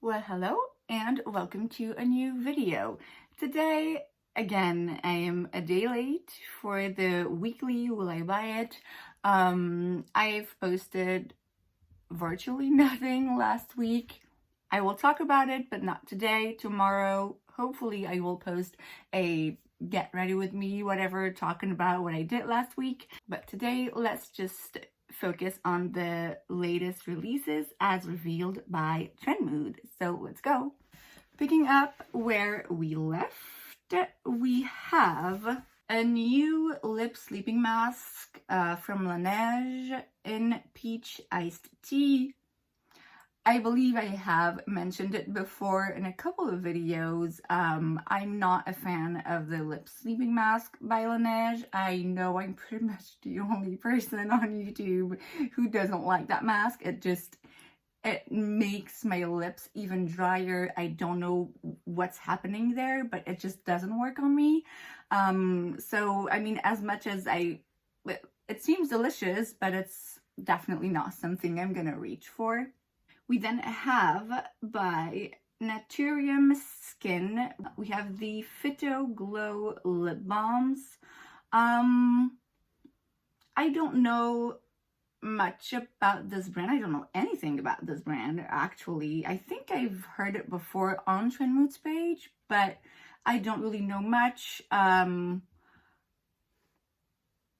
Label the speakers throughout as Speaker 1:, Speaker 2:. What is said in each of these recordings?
Speaker 1: Well, hello and welcome to a new video. Today, again, I am a day late for the weekly Will I Buy It. I've posted virtually nothing last week. I will talk about it, but not today. Tomorrow, hopefully I will post a get ready with me, whatever, talking about what I did last week. But today, let's just focus on the latest releases as revealed by Trendmood. So let's go. Picking up where we left, we have a new lip sleeping mask from Laneige in Peach Iced Tea. I believe I have mentioned it before in a couple of videos. I'm not a fan of the lip sleeping mask by Laneige. I know I'm pretty much the only person on YouTube who doesn't like that mask. It makes my lips even drier. I don't know what's happening there, but it just doesn't work on me. So, I mean, as much as it seems delicious, but it's definitely not something I'm gonna reach for. We then have by Naturium Skin, we have the Phyto Glow Lip Balms. I don't know much about this brand. I don't know anything about this brand, actually. I think I've heard it before on Trendmood's page, but I don't really know much. Yeah,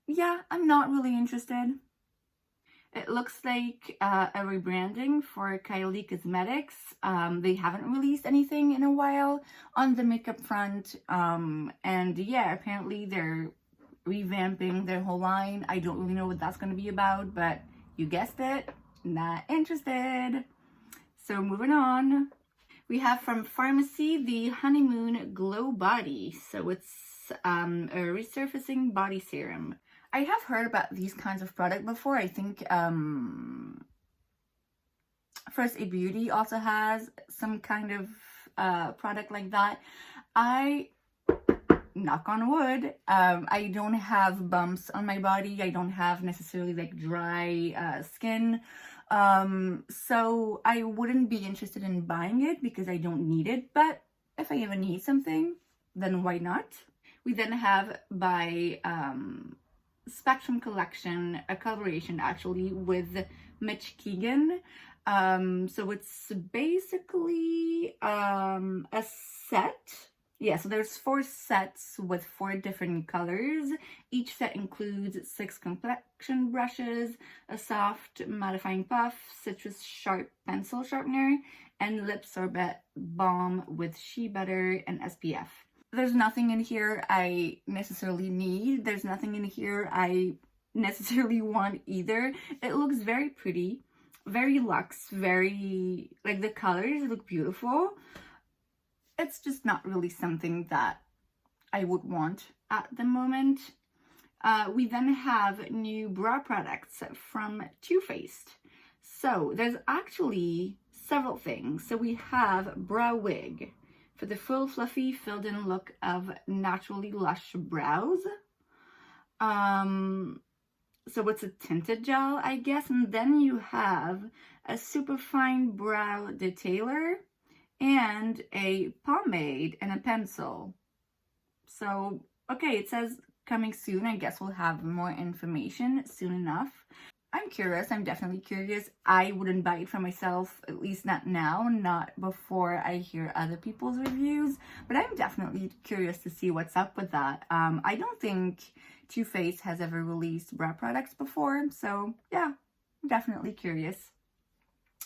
Speaker 1: I'm not really interested. It looks like a rebranding for Kylie Cosmetics. They haven't released anything in a while on the makeup front. And yeah, apparently they're revamping their whole line. I don't really know what that's going to be about, but you guessed it, not interested. So moving on. We have from Pharmacy the Honeymoon Glow Body. So it's a resurfacing body serum. I have heard about these kinds of product before. I think First Aid Beauty also has some kind of product like that. Knock on wood, I don't have bumps on my body. I don't have necessarily like dry skin. So I wouldn't be interested in buying it because I don't need it. But if I ever need something, then why not? We then have by Spectrum Collection, a collaboration actually with Mitch Keegan. So it's basically a set. Yeah, so there's 4 sets with 4 different colors. Each set includes 6 complexion brushes, a soft mattifying puff, citrus sharp pencil sharpener, and lip sorbet balm with shea butter and SPF. There's nothing in here I necessarily need. There's nothing in here I necessarily want either. It looks very pretty, very luxe, very, like the colors look beautiful. It's just not really something that I would want at the moment. We then have new brow products from Too Faced. So there's actually several things. So we have brow wig for the full fluffy filled in look of naturally lush brows. So it's a tinted gel, I guess. And then you have a super fine brow detailer and a pomade and a pencil. So, okay, it says coming soon. I guess we'll have more information soon enough. I'm curious. I'm definitely curious. I wouldn't buy it for myself, at least not now, not before I hear other people's reviews. But I'm definitely curious to see what's up with that. I don't think Too Faced has ever released brow products before. So, yeah, I'm definitely curious.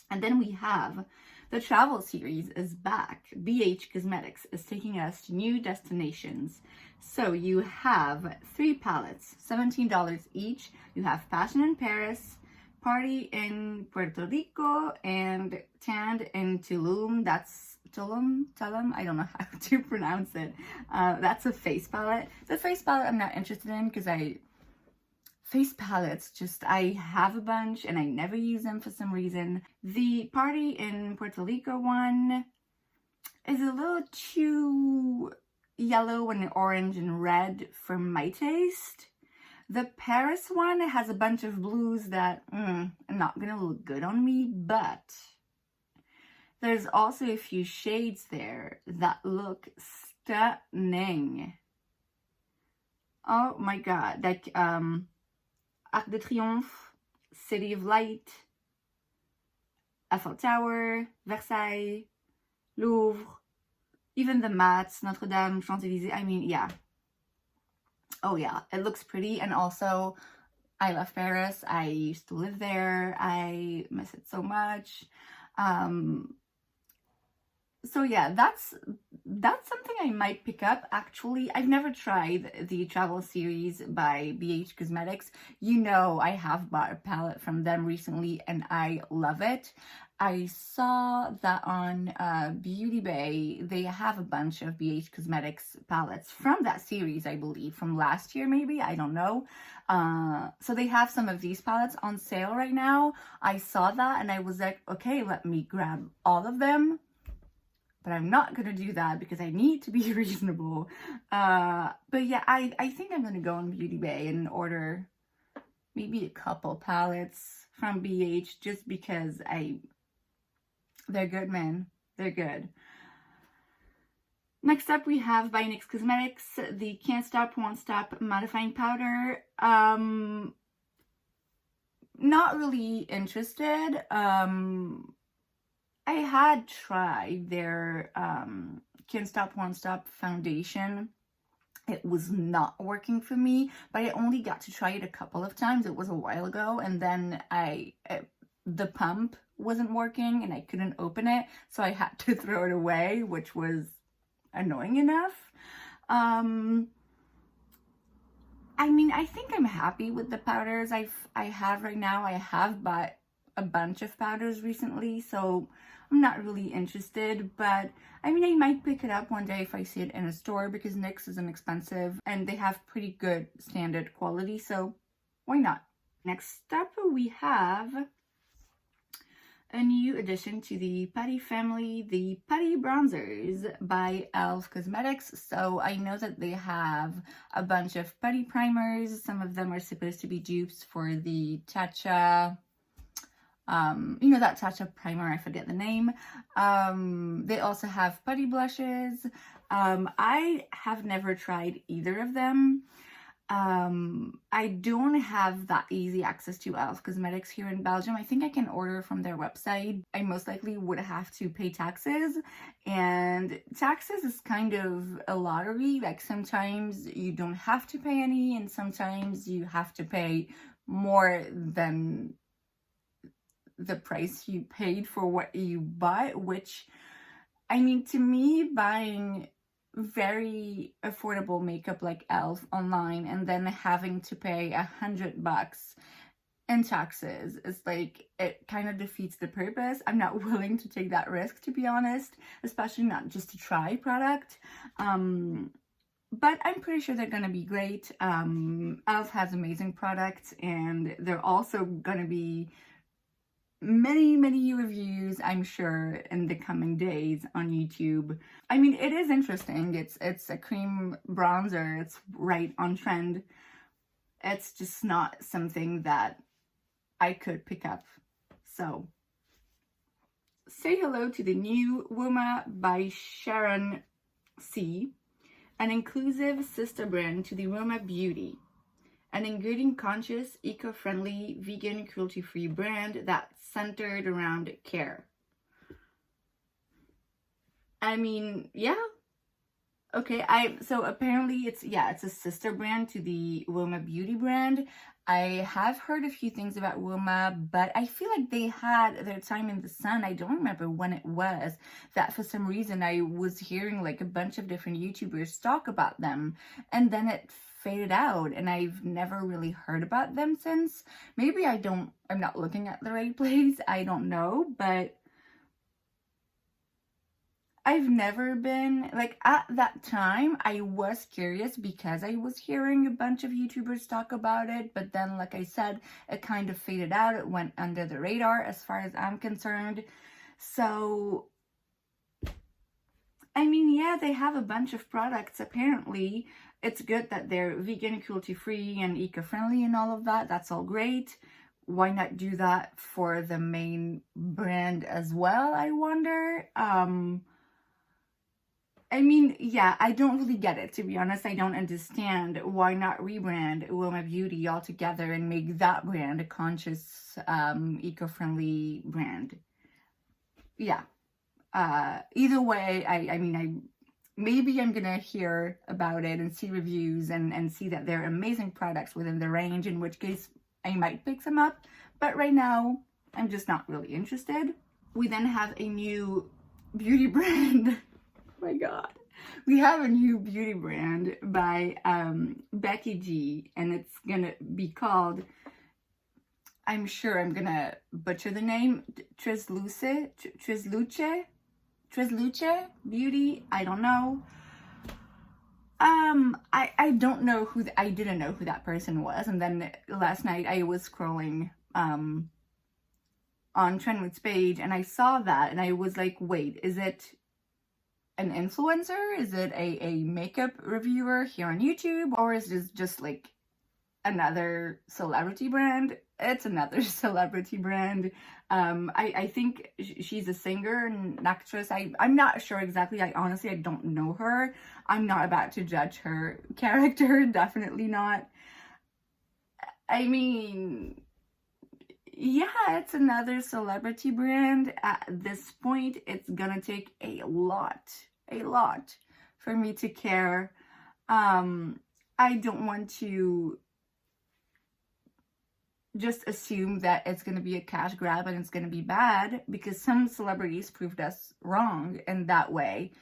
Speaker 1: And then we have the travel series is back. BH Cosmetics is taking us to new destinations. So you have 3 palettes, $17 each. You have Passion in Paris, Party in Puerto Rico, and Tanned in Tulum. That's Tulum? I don't know how to pronounce it. That's a face palette. The face palette I'm not interested in because face palettes, I have a bunch and I never use them for some reason. The Party in Puerto Rico one is a little too yellow and orange and red for my taste. The Paris one has a bunch of blues that are not gonna look good on me, but There's also a few shades there that look stunning. Oh my god, like Arc de Triomphe, City of Light, Eiffel Tower, Versailles, Louvre, even the mattes, Notre Dame, Champs-Élysées. I mean, yeah. Oh yeah, it looks pretty. And also, I love Paris. I used to live there. I miss it so much. So yeah, that's something I might pick up. Actually, I've never tried the travel series by BH Cosmetics. You know, I have bought a palette from them recently and I love it. I saw that on Beauty Bay, they have a bunch of BH Cosmetics palettes from that series, I believe, from last year maybe, I don't know. So they have some of these palettes on sale right now. I saw that and I was like, okay, let me grab all of them. But I'm not going to do that because I need to be reasonable. But yeah, I think I'm going to go on Beauty Bay and order maybe a couple palettes from BH just because they're good, man. They're good. Next up, we have by NYX Cosmetics, the Can't Stop, Won't Stop Mattifying Powder. Not really interested. I had tried their Can't Stop, Won't Stop foundation. It was not working for me, but I only got to try it a couple of times. It was a while ago, and then the pump wasn't working and I couldn't open it, so I had to throw it away, which was annoying enough. I mean, I think I'm happy with the powders I have right now. I have bought a bunch of powders recently, so I'm not really interested, but I mean, I might pick it up one day if I see it in a store because NYX isn't expensive and they have pretty good standard quality, so why not? Next up, we have a new addition to the Putty family, the Putty Bronzers by e.l.f. Cosmetics. So I know that they have a bunch of putty primers. Some of them are supposed to be dupes for the Tatcha, you know, that Tatcha primer, I forget the name. They also have putty blushes. I have never tried either of them. I don't have that easy access to e.l.f. Cosmetics here in Belgium. I think I can order from their website. I most likely would have to pay taxes, and taxes is kind of a lottery. Like sometimes you don't have to pay any, and sometimes you have to pay more than the price you paid for what you bought, which, I mean, to me, buying very affordable makeup like e.l.f. online and then having to pay $100 in taxes is like, it kind of defeats the purpose. I'm not willing to take that risk, to be honest, especially not just to try product. But I'm pretty sure they're gonna be great. e.l.f. has amazing products, and they're also gonna be many reviews, I'm sure, in the coming days on YouTube. I mean, it is interesting. It's a cream bronzer. It's right on trend. It's just not something that I could pick up. So, say hello to the new Uoma by Sharon C, an inclusive sister brand to the Uoma Beauty. An ingredient-conscious, eco-friendly, vegan, cruelty-free brand that's centered around care. I mean, yeah. Okay, so apparently it's a sister brand to the Uoma Beauty brand. I have heard a few things about Uoma, but I feel like they had their time in the sun. I don't remember when it was that for some reason I was hearing like a bunch of different YouTubers talk about them, and then it faded out and I've never really heard about them since. Maybe I'm not looking at the right place, I don't know, but I've never been, like, at that time, I was curious because I was hearing a bunch of YouTubers talk about it, but then, like I said, it kind of faded out. It went under the radar as far as I'm concerned. So, I mean, yeah, they have a bunch of products, apparently. It's good that they're vegan, cruelty-free, and eco-friendly and all of that. That's all great. why not do that for the main brand as well, I wonder. I mean, yeah, I don't really get it, to be honest. I don't understand why not rebrand Uoma Beauty altogether and make that brand a conscious, eco-friendly brand. Yeah. Either way, I mean, maybe I'm gonna hear about it and see reviews and see that they're amazing products within the range, in which case I might pick some up. But right now, I'm just not really interested. We then have a new beauty brand. Oh my god. We have a new beauty brand by Becky G, and it's gonna be called, I'm sure I'm gonna butcher the name, Tresluce Beauty. I don't know. I don't know who, I didn't know who that person was, and then last night I was scrolling on Trendwith's page, and I saw that, and I was like, wait, is it an influencer? Is it a makeup reviewer here on YouTube? Or is this just like another celebrity brand? It's another celebrity brand. I think she's a singer and actress. I'm not sure exactly. I don't know her. I'm not about to judge her character. Definitely not. I mean, yeah, it's another celebrity brand. At this point, it's gonna take a lot for me to care. I don't want to just assume that it's going to be a cash grab and it's going to be bad, because some celebrities proved us wrong in that way.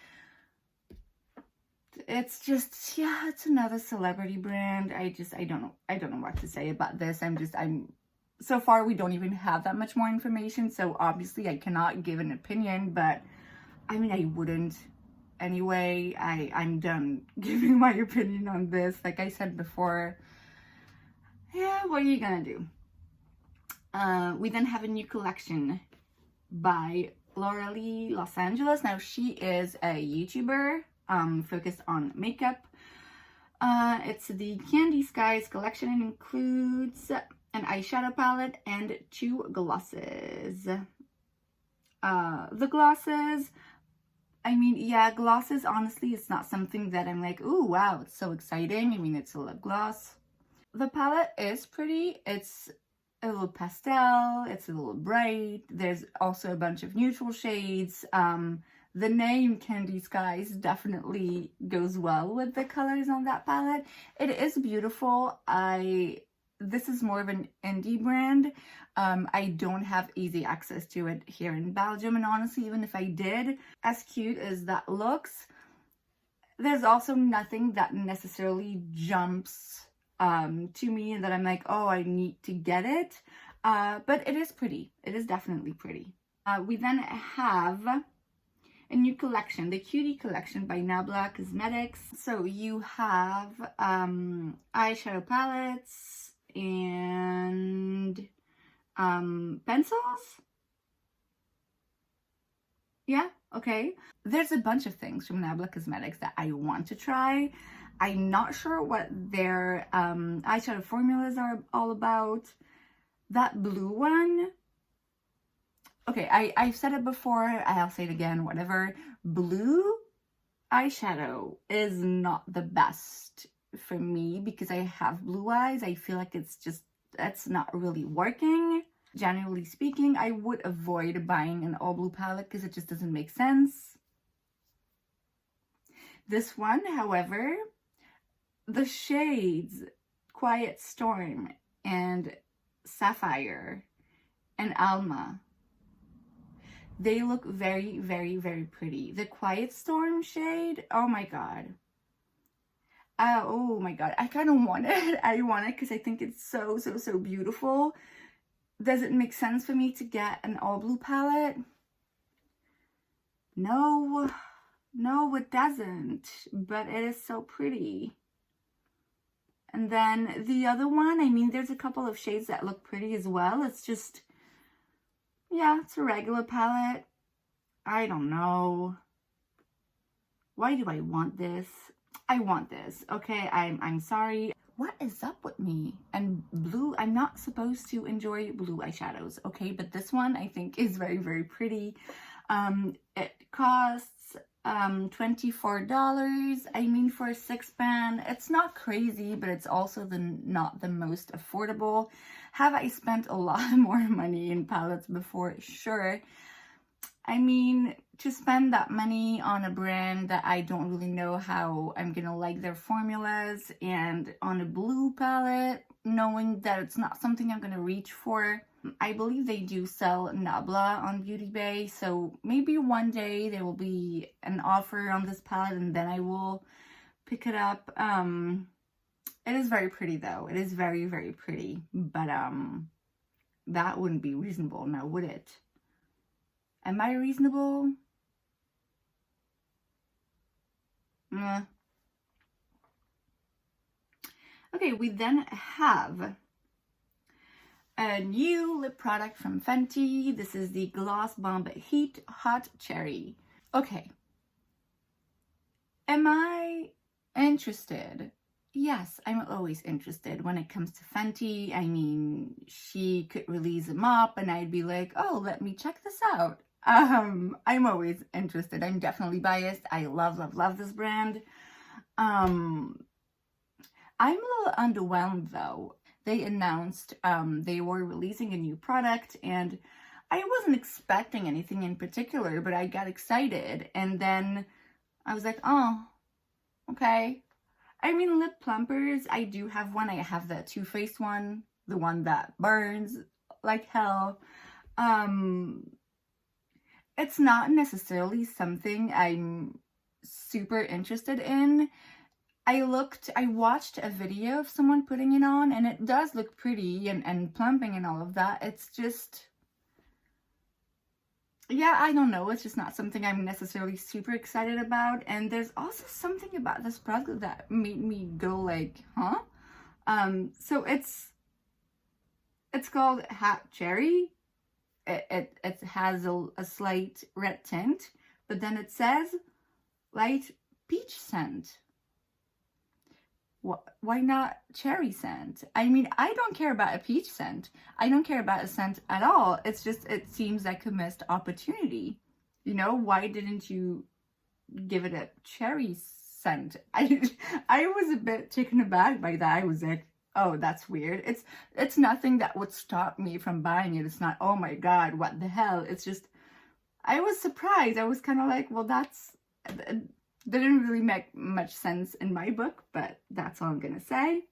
Speaker 1: It's just, yeah, it's another celebrity brand. I don't know what to say about this. So far we don't even have that much more information, so obviously I cannot give an opinion, but I mean, I wouldn't anyway. I'm done giving my opinion on this. Like I said before, yeah, what are you gonna do? We then have a new collection by Lauralee Los Angeles. Now, she is a YouTuber focused on makeup. It's the Candy Skies collection and includes an eyeshadow palette and 2 glosses. The glosses, I mean, yeah, glosses, honestly, it's not something that I'm like, ooh, wow, it's so exciting. I mean, it's a lip gloss. The palette is pretty. It's a little pastel. It's a little bright. There's also a bunch of neutral shades. The name Candy Skies definitely goes well with the colors on that palette. It is beautiful. This is more of an indie brand. I don't have easy access to it here in Belgium, and honestly, even if I did, as cute as that looks, there's also nothing that necessarily jumps to me and that I'm like, oh, I need to get it. But it is pretty. It is definitely pretty. We then have a new collection, the Cutie collection by Nabla Cosmetics. So you have eyeshadow palettes and pencils. Yeah, okay. There's a bunch of things from Nabla Cosmetics that I want to try. I'm not sure what their eyeshadow formulas are all about. That blue one, okay, I've said it before, I'll say it again, whatever. Blue eyeshadow is not the best for me because I have blue eyes. I feel like that's not really working. Generally speaking, I would avoid buying an all blue palette because it just doesn't make sense. This one, however, the shades Quiet Storm and Sapphire and Alma, they look very, very, very pretty. The Quiet Storm shade, oh my god. Oh my god, I kind of want it. I want it because I think it's so, so, so beautiful. Does it make sense for me to get an all blue palette? No, no, it doesn't, but it is so pretty. And then the other one, I mean, there's a couple of shades that look pretty as well. It's just, yeah, it's a regular palette. I don't know. Why do I want this? I want this, okay? I'm sorry. what is up with me? And blue, I'm not supposed to enjoy blue eyeshadows, okay? But this one I think is very, very pretty. It costs $24. I mean, for a 6-pan, it's not crazy, but it's also not the most affordable. Have I spent a lot more money in palettes before? Sure. I mean, to spend that money on a brand that I don't really know how I'm gonna like their formulas, and on a blue palette, knowing that it's not something I'm gonna reach for. I believe they do sell Nabla on Beauty Bay, so maybe one day there will be an offer on this palette and then I will pick it up. It is very pretty though. It is very, very pretty, but that wouldn't be reasonable now, would it? Am I reasonable? Okay, we then have a new lip product from Fenty. This is the Gloss Bomb Heat Hot Cherry. Okay. Am I interested? Yes, I'm always interested when it comes to Fenty. I mean, she could release a mop and I'd be like, oh, let me check this out. I'm always interested. I'm definitely biased. I love, love, love this brand. I'm a little underwhelmed though. They announced they were releasing a new product and I wasn't expecting anything in particular, but I got excited and then I was like, oh, okay. I mean, lip plumpers, I do have one. I have the Too Faced one, the one that burns like hell. It's not necessarily something I'm super interested in. I watched a video of someone putting it on and it does look pretty and plumping and all of that. It's just, yeah, I don't know. It's just not something I'm necessarily super excited about. And there's also something about this product that made me go like, huh? So it's called Hot Cherry. It has a slight red tint, but then it says light peach scent. Why not cherry scent? I mean, I don't care about a peach scent. I don't care about a scent at all. It's just, it seems like a missed opportunity. You know, why didn't you give it a cherry scent? I was a bit taken aback by that. I was like, oh, that's weird. It's nothing that would stop me from buying it. It's not, oh my God, what the hell? It's just, I was surprised. I was kind of like, well, that's, didn't really make much sense in my book, but that's all I'm gonna say.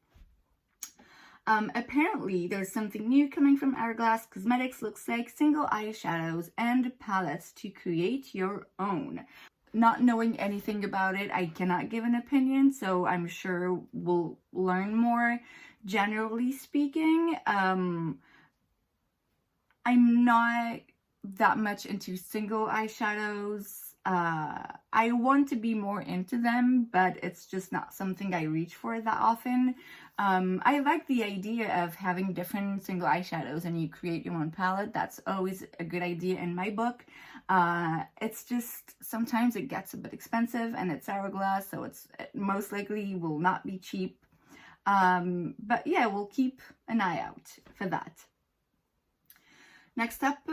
Speaker 1: Apparently, there's something new coming from Hourglass Cosmetics. Looks like single eyeshadows and palettes to create your own. Not knowing anything about it, I cannot give an opinion, so I'm sure we'll learn more. Generally speaking, I'm not that much into single eyeshadows. I want to be more into them, but it's just not something I reach for that often. I like the idea of having different single eyeshadows and you create your own palette. That's always a good idea in my book. It's just sometimes it gets a bit expensive and it's Hourglass, so it most likely will not be cheap. But yeah, we'll keep an eye out for that. Next up,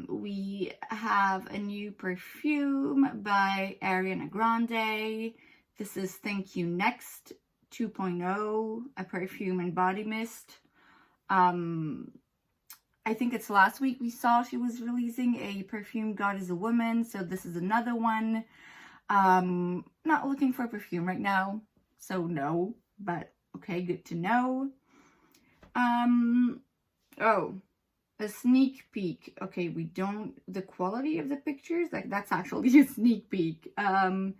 Speaker 1: we have a new perfume by Ariana Grande. This is Thank You Next 2.0, a perfume and body mist. I think it's last week we saw she was releasing a perfume, God is a Woman, so this is another one. Not looking for a perfume right now, so no, but okay, good to know. Oh, a sneak peek. Okay, we don't, the quality of the pictures, like that's actually a sneak peek. A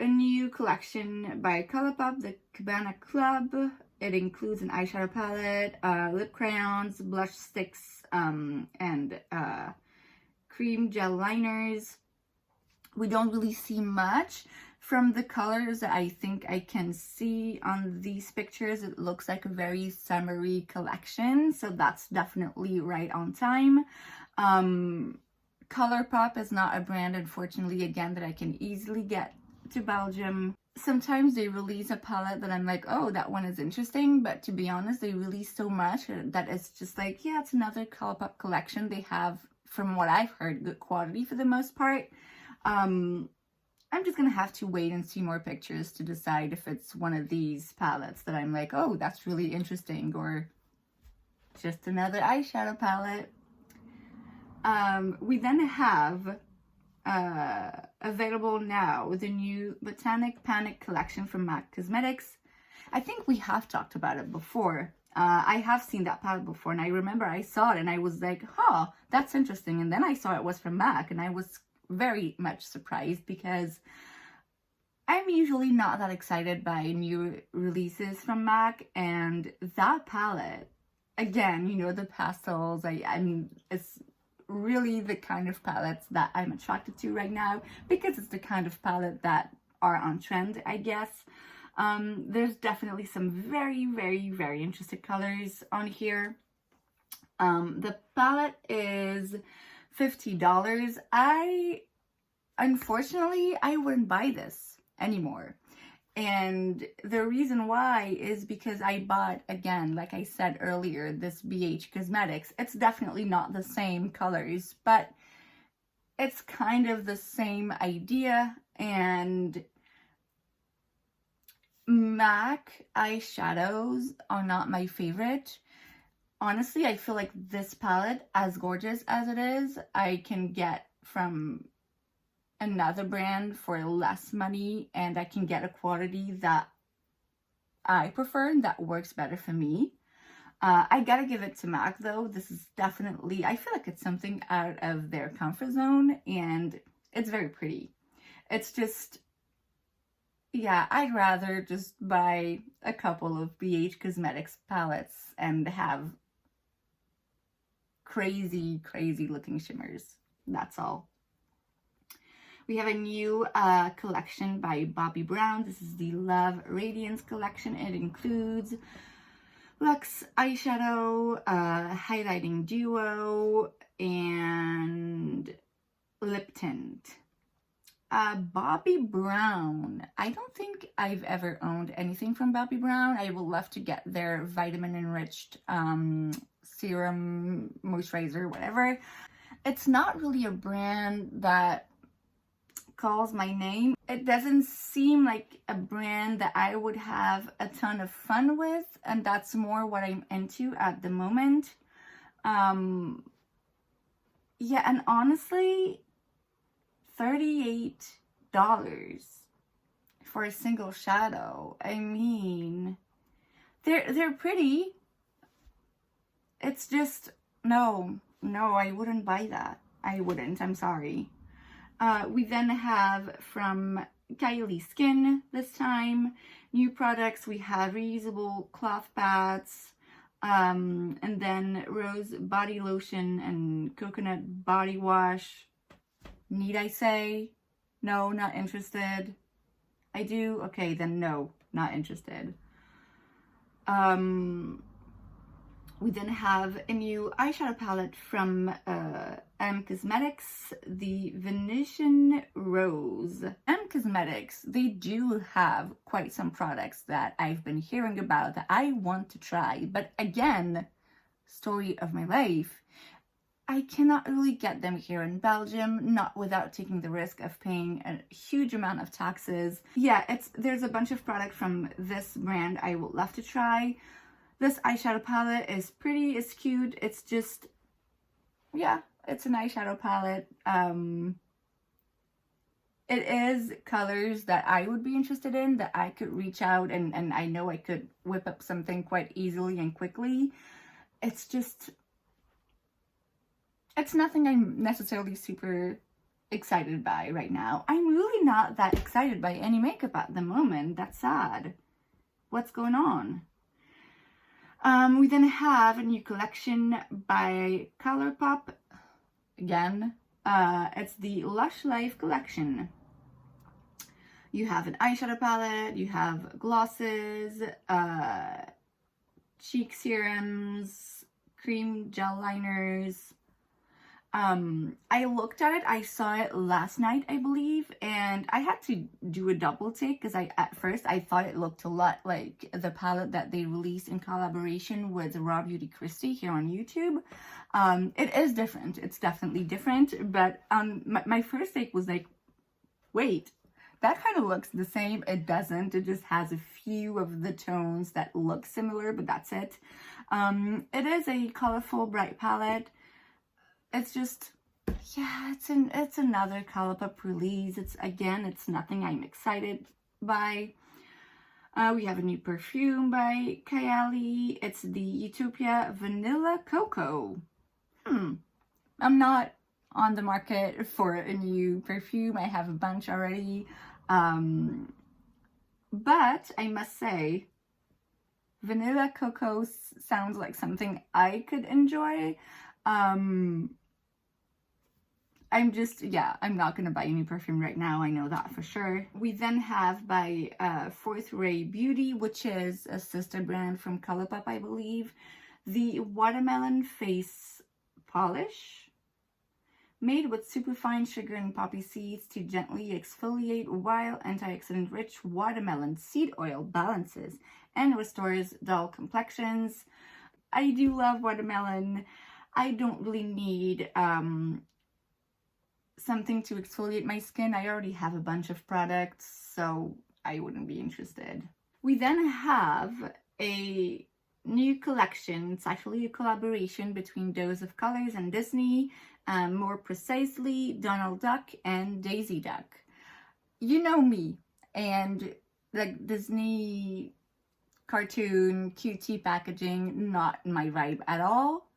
Speaker 1: new collection by Colourpop, the Cabana Club. It includes an eyeshadow palette, lip crayons, blush sticks, and cream gel liners. We don't really see much from the colors that I think I can see on these pictures. It looks like a very summery collection, so that's definitely right on time. Colourpop is not a brand, unfortunately, again, that I can easily get to Belgium, sometimes they release a palette that I'm like, oh, that one is interesting, but to be honest, they release so much that it's just like, yeah, it's another Colourpop collection. They have, from what I've heard, good quality for the most part. I'm just gonna have to wait and see more pictures to decide if it's one of these palettes that I'm like, oh, that's really interesting, or just another eyeshadow palette. We then have available now the new Botanic Panic collection from MAC Cosmetics. I think we have talked about it before. I have seen that palette before, and I remember I saw it and I was like, huh, that's interesting. And then I saw it was from MAC, and I was very much surprised because I'm usually not that excited by new releases from MAC, and that palette, again, you know, the pastels, it's really the kind of palettes that I'm attracted to right now, because it's the kind of palette that are on trend, I guess. There's definitely some very, very, very interesting colors on here. The palette is $50. Unfortunately, I wouldn't buy this anymore. And the reason why is because I bought, again, like I said earlier, this BH Cosmetics. It's definitely not the same colors, but it's kind of the same idea. And MAC eyeshadows are not my favorite. Honestly, I feel like this palette, as gorgeous as it is, I can get from another brand for less money, and I can get a quality that I prefer and that works better for me. I gotta give it to MAC though. This is definitely, I feel like it's something out of their comfort zone, and it's very pretty. It's just, yeah, I'd rather just buy a couple of BH Cosmetics palettes and have crazy, crazy looking shimmers. That's all. We have a new collection by Bobbi Brown. This is the Love Radiance collection. It includes Luxe eyeshadow, highlighting duo, and lip tint. Bobbi Brown. I don't think I've ever owned anything from Bobbi Brown. I would love to get their vitamin enriched serum, moisturizer, whatever. It's not really a brand that calls my name. It doesn't seem like a brand that I would have a ton of fun with, and that's more what I'm into at the moment. Yeah, and honestly, $38 for a single shadow. I mean, they're pretty. It's just, no, I wouldn't buy that. I wouldn't, I'm sorry. We then have from Kylie Skin this time, new products. We have reusable cloth pads, and then rose body lotion and coconut body wash. Need I say? No, not interested. I do? Okay, then no, not interested. We then have a new eyeshadow palette from Cosmetics, the Venetian Rose. Cosmetics, they do have quite some products that I've been hearing about that I want to try. But again, story of my life, I cannot really get them here in Belgium, not without taking the risk of paying a huge amount of taxes. Yeah, there's a bunch of product from this brand I would love to try. This eyeshadow palette is pretty, it's cute, it's just, yeah, it's an eyeshadow palette. It is colors that I would be interested in, that I could reach out and I know I could whip up something quite easily and quickly. It's just, it's nothing I'm necessarily super excited by right now. I'm really not that excited by any makeup at the moment. That's sad. What's going on? We then have a new collection by Colourpop. Again, it's the Lush Life collection. You have an eyeshadow palette, you have glosses, cheek serums, cream gel liners. I looked at it, I saw it last night, I believe, and I had to do a double take because at first I thought it looked a lot like the palette that they released in collaboration with Raw Beauty Christie here on YouTube. It is different, it's definitely different, but my first take was like, wait, that kind of looks the same. It doesn't. It just has a few of the tones that look similar, but that's it. It is a colorful, bright palette. It's just, yeah, it's another Colourpop release. It's nothing I'm excited by. We have a new perfume by Kylie. It's the Utopia Vanilla Cocoa. I'm not on the market for a new perfume. I have a bunch already. But I must say, Vanilla Cocoa sounds like something I could enjoy. I'm not gonna buy any perfume right now, I know that for sure. We then have by Fourth Ray Beauty, which is a sister brand from Colourpop, I believe, the Watermelon Face Polish, made with superfine sugar and poppy seeds to gently exfoliate while antioxidant-rich watermelon seed oil balances and restores dull complexions. I do love watermelon. I don't really need something to exfoliate my skin. I already have a bunch of products, so I wouldn't be interested. We then have a new collection. It's actually a collaboration between Dose of Colors and Disney, more precisely Donald Duck and Daisy Duck. You know me, and like Disney cartoon, cutie packaging, not my vibe at all.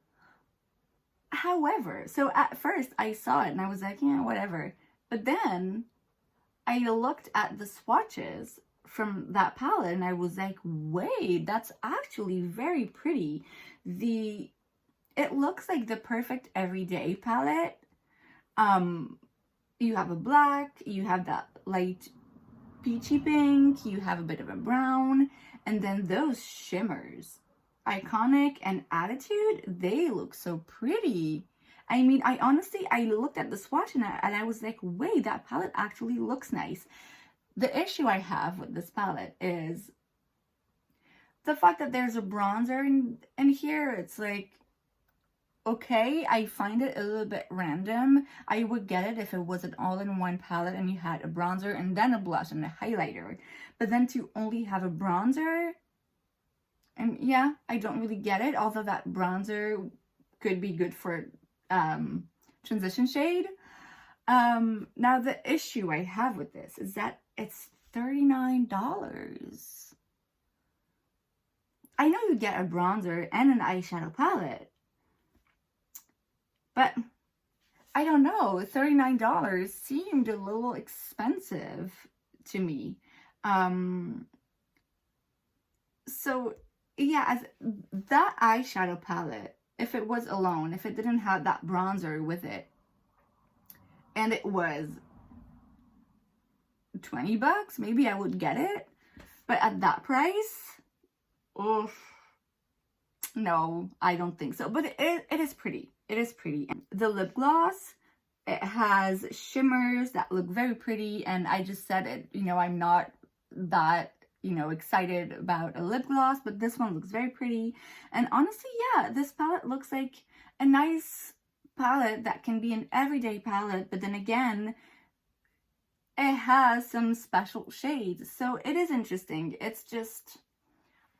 Speaker 1: However, so at first I saw it and I was like, yeah, whatever. But then I looked at the swatches from that palette and I was like, wait, that's actually very pretty. It looks like the perfect everyday palette. You have a black, you have that light peachy pink, you have a bit of a brown, and then those shimmers. Iconic and Attitude, they look so pretty. I mean, I looked at the swatch and I was like, wait, that palette actually looks nice. The issue I have with this palette is the fact that there's a bronzer in here. It's like, okay, I find it a little bit random. I would get it if it was an all-in-one palette and you had a bronzer and then a blush and a highlighter. But then to only have a bronzer, and yeah, I don't really get it, although that bronzer could be good for transition shade. Now the issue I have with this is that it's $39. I know you get a bronzer and an eyeshadow palette, but I don't know, $39 seemed a little expensive to me. So yeah, as that eyeshadow palette, if it was alone, if it didn't have that bronzer with it, and it was $20, maybe I would get it. But at that price, oh, no, I don't think so. But it is pretty. It is pretty. The lip gloss, it has shimmers that look very pretty. And I just said it, you know, I'm not that, you know, excited about a lip gloss, but this one looks very pretty. And honestly, yeah, this palette looks like a nice palette that can be an everyday palette, but then again, it has some special shades, so it is interesting. It's just,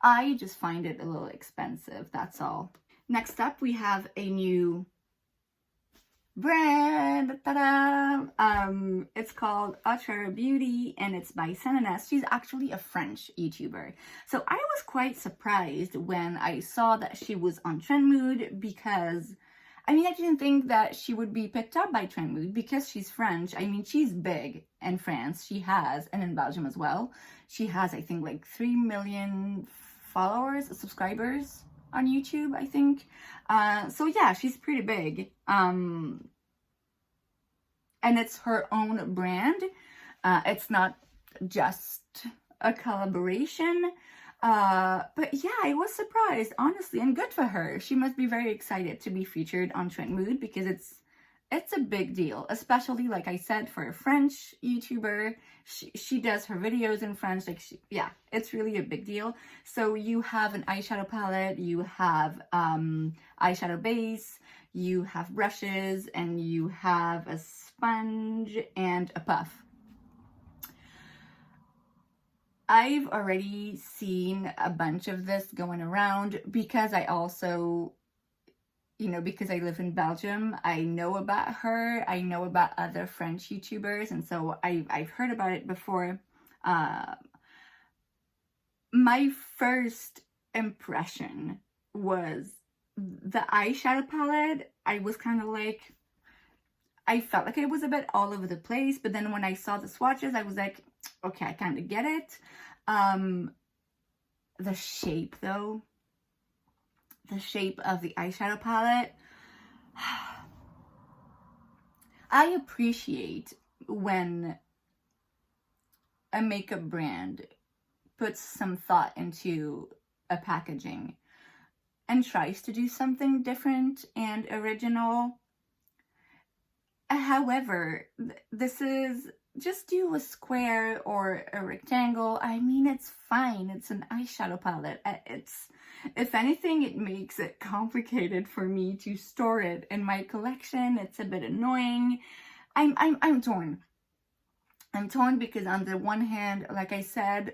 Speaker 1: I just find it a little expensive, that's all. Next up, we have a new brand. Ta-da! It's called Jouer Beauty, and it's by Senaness. She's actually a French YouTuber. So I was quite surprised when I saw that she was on Trendmood, because I mean, I didn't think that she would be picked up by Trendmood because she's French. I mean, she's big in France. She has, and in Belgium as well. She has, I think, like 3 million followers, subscribers on YouTube, I think. So yeah, she's pretty big. And it's her own brand. It's not just a collaboration. But yeah, I was surprised, honestly, and good for her. She must be very excited to be featured on Trendmood because it's it's a big deal, especially, like I said, for a French YouTuber. She does her videos in French. Like, yeah, it's really a big deal. So you have an eyeshadow palette, you have eyeshadow base, you have brushes, and you have a sponge and a puff. I've already seen a bunch of this going around because I also, you know, because I live in Belgium, I know about her, I know about other French YouTubers, and so I've heard about it before. My first impression was the eyeshadow palette. I was kind of like, I felt like it was a bit all over the place, but then when I saw the swatches, I was like, okay, I kind of get it. The shape though, the shape of the eyeshadow palette, I appreciate when a makeup brand puts some thought into a packaging and tries to do something different and original. However, this is, just do a square or a rectangle. I mean, it's fine. It's an eyeshadow palette. It's, if anything, it makes it complicated for me to store it in my collection. It's a bit annoying. I'm torn. I'm torn because on the one hand, like I said,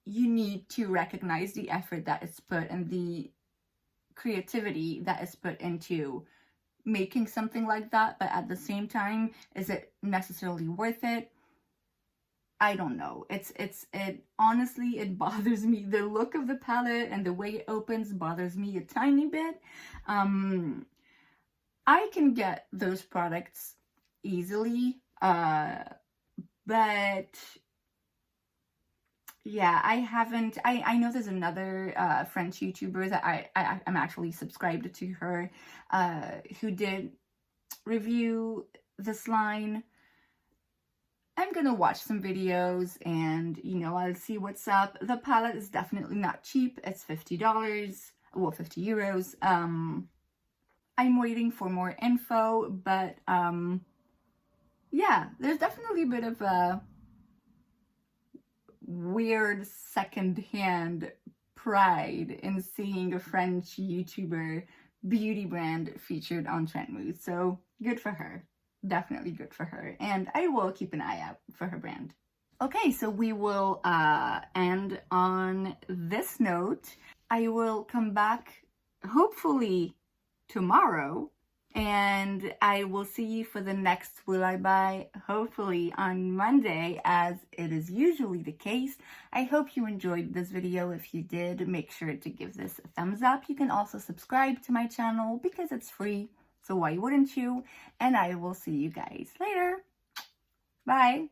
Speaker 1: you need to recognize the effort that is put and the creativity that is put into making something like that, but at the same time, is it necessarily worth it? I don't know. It honestly, it bothers me. The look of the palette and the way it opens bothers me a tiny bit. I can get those products easily, but yeah, I haven't. I know there's another French YouTuber that I'm actually subscribed to her, who did review this line. I'm gonna watch some videos and, you know, I'll see what's up. The palette is definitely not cheap. It's $50, well, 50 euros. I'm waiting for more info, but yeah, there's definitely a bit of a weird second-hand pride in seeing a French YouTuber beauty brand featured on Trendmood. So good for her. Definitely good for her. And I will keep an eye out for her brand. Okay, so we will end on this note. I will come back hopefully tomorrow, and I will see you for the next Will I Buy, hopefully on Monday, as it is usually the case. I hope you enjoyed this video. If you did, make sure to give this a thumbs up. You can also subscribe to my channel because it's free, so why wouldn't you? And I will see you guys later. Bye!